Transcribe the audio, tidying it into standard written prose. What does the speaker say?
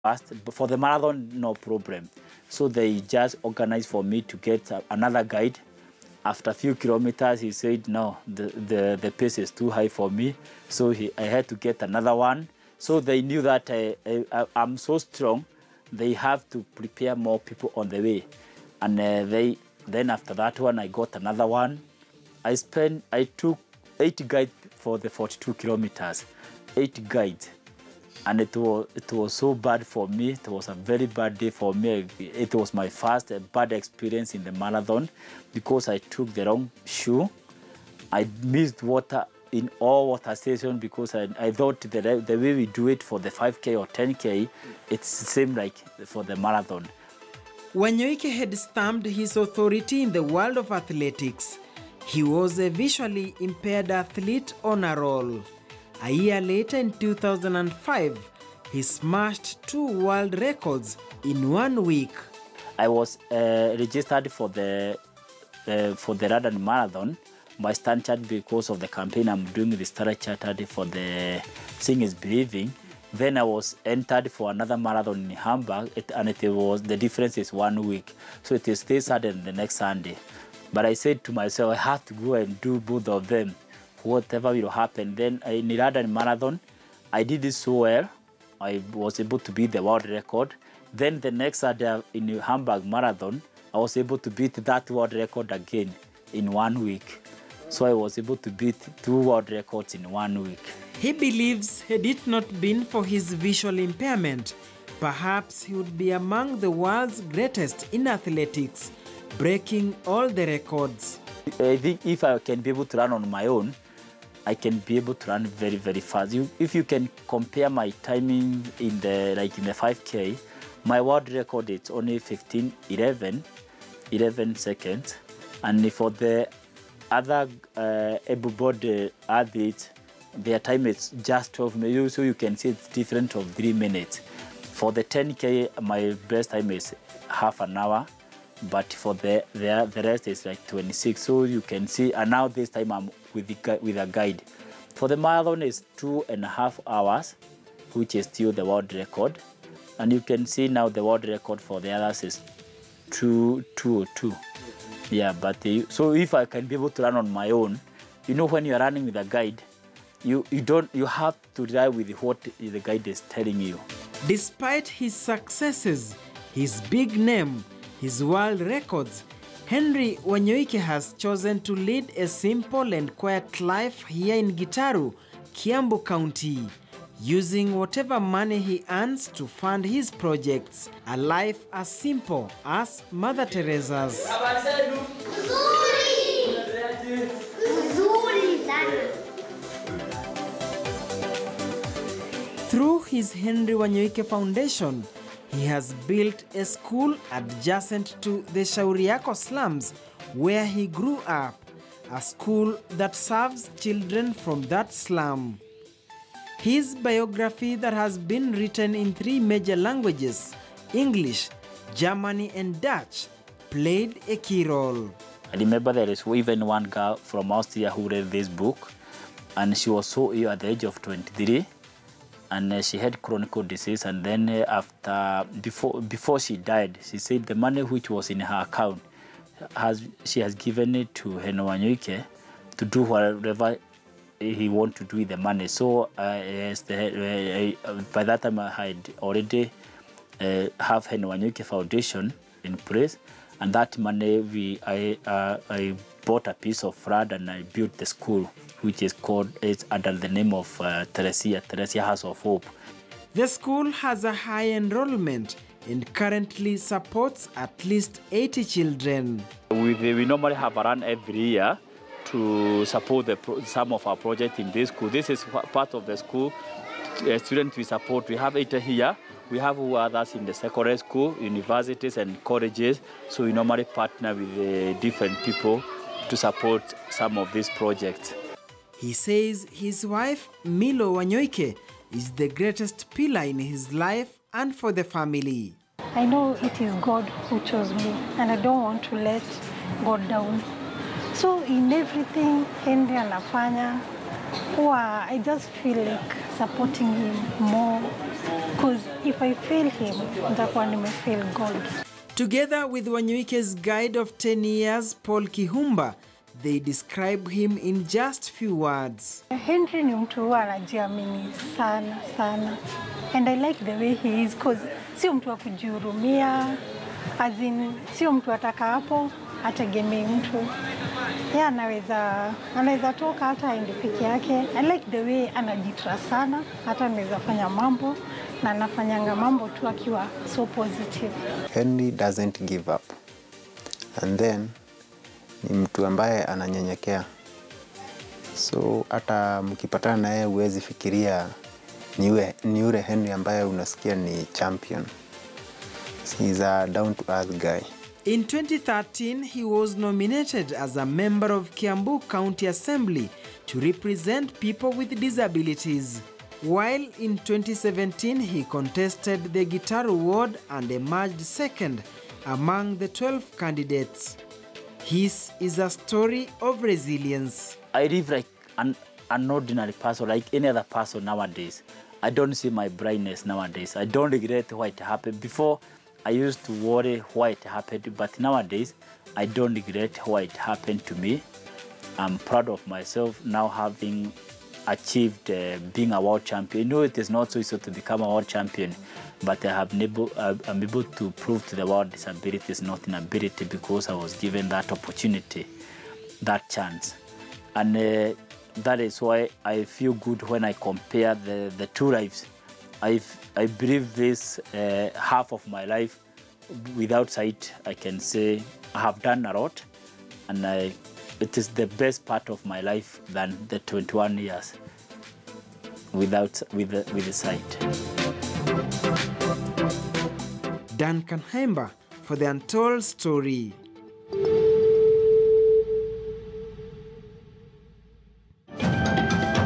fast. But for the marathon, no problem. So they just organized for me to get another guide. After a few kilometers, he said, no, the pace is too high for me. So I had to get another one. So they knew that I'm so strong, they have to prepare more people on the way. And then after that one, I got another one. I took 8 guides for the 42 kilometers, 8 guides. And it was so bad for me. It was a very bad day for me. It was my first bad experience in the marathon because I took the wrong shoe. I missed water in all water stations because I thought the way we do it for the 5K or 10K, it's the same like for the marathon. Wanyoike had stamped his authority in the world of athletics. He was a visually impaired athlete on a roll. A year later, in 2005, he smashed 2 world records in 1 week. I was registered for the London Marathon by Standard because of the campaign I'm doing with the Standard Chartered for the Seeing is Believing. Then I was entered for another marathon in Hamburg, the difference is 1 week. So it is this Saturday and the next Sunday. But I said to myself, I have to go and do both of them. Whatever will happen. Then in the London Marathon, I did it so well. I was able to beat the world record. Then the next Saturday in the Hamburg Marathon, I was able to beat that world record again in 1 week. So I was able to beat 2 world records in 1 week. He believes had it not been for his visual impairment, perhaps he would be among the world's greatest in athletics, breaking all the records. I think if I can be able to run on my own, I can be able to run very, very fast. If you can compare my timing in the 5K, my world record is only 11 seconds. And for the other able-bodied athletes, their time is just 12 minutes, so you can see it's different of 3 minutes. For the 10K, my best time is half an hour. But for the rest is like 26, so you can see. And now this time I'm with a guide. For the marathon is 2.5 hours, which is still the world record. And you can see now the world record for the others is 2:02. Yeah, but so if I can be able to run on my own, you know, when you are running with a guide, you have to rely with what the guide is telling you. Despite his successes, his big name, his world records, Henry Wanyoike has chosen to lead a simple and quiet life here in Gitaru, Kiambu County, using whatever money he earns to fund his projects, a life as simple as Mother Teresa's. Through his Henry Wanyoike Foundation, he has built a school adjacent to the Shauriako slums where he grew up, a school that serves children from that slum. His biography that has been written in 3 major languages, English, German and Dutch, played a key role. I remember there is even one girl from Austria who read this book, and she was so ill at the age of 23. And she had chronic disease, and then before she died, she said the money which was in her account, she has given it to Henry Wanyoike to do whatever he want to do with the money. So by that time I had already have Henry Wanyoike Foundation in place, and that money I bought a piece of land and I built the school, which is under the name of Theresia House of Hope. The school has a high enrollment and currently supports at least 80 children. We normally have a run every year to support some of our projects in this school. This is part of the school. Students we support, we have 80 here. We have others in the secondary school, universities and colleges. So we normally partner with different people to support some of these projects. He says his wife, Milo Wanyoike, is the greatest pillar in his life and for the family. I know it is God who chose me, and I don't want to let God down. So in everything Henry anafanya, I just feel like supporting him more. Because if I fail him, nitakuwa nimefail God. Together with Wanyoike's guide of 10 years, Paul Kihumba, they describe him in just few words. Henry ni mtu huwa anajiamini sana sana. And I like the way he is because sio mtu wa kujihurumia. As in, sio mtu ataka hapo, ategemei mtu. Yeye anaweza toka hata aende peke yake. I like the way anajitrust sana, hata anaweza fanya mambo na anafanyanga mambo tu akiwa so positive. Henry doesn't give up. And then ni mtu ambaye ananyenyekea. So hata mkipatana na yeye huwezi fikiria ni yule Henry ambaye unasikia ni champion. He's a down-to-earth guy. In 2013, he was nominated as a member of Kiambu County Assembly to represent people with disabilities. While in 2017, he contested the Guitar Award and emerged second among the 12 candidates. His is a story of resilience. I live like an ordinary person, like any other person nowadays. I don't see my brightness nowadays. I don't regret what happened. Before, I used to worry why it happened, but nowadays, I don't regret why it happened to me. I'm proud of myself now having achieved being a world champion. You know, it is not so easy to become a world champion, but I'm able to prove to the world disability is not an ability because I was given that opportunity, that chance. And that is why I feel good when I compare the two lives. I believe this half of my life without sight, I can say I have done a lot, and it is the best part of my life than the 21 years with the sight. Duncan Hemba for the Untold story.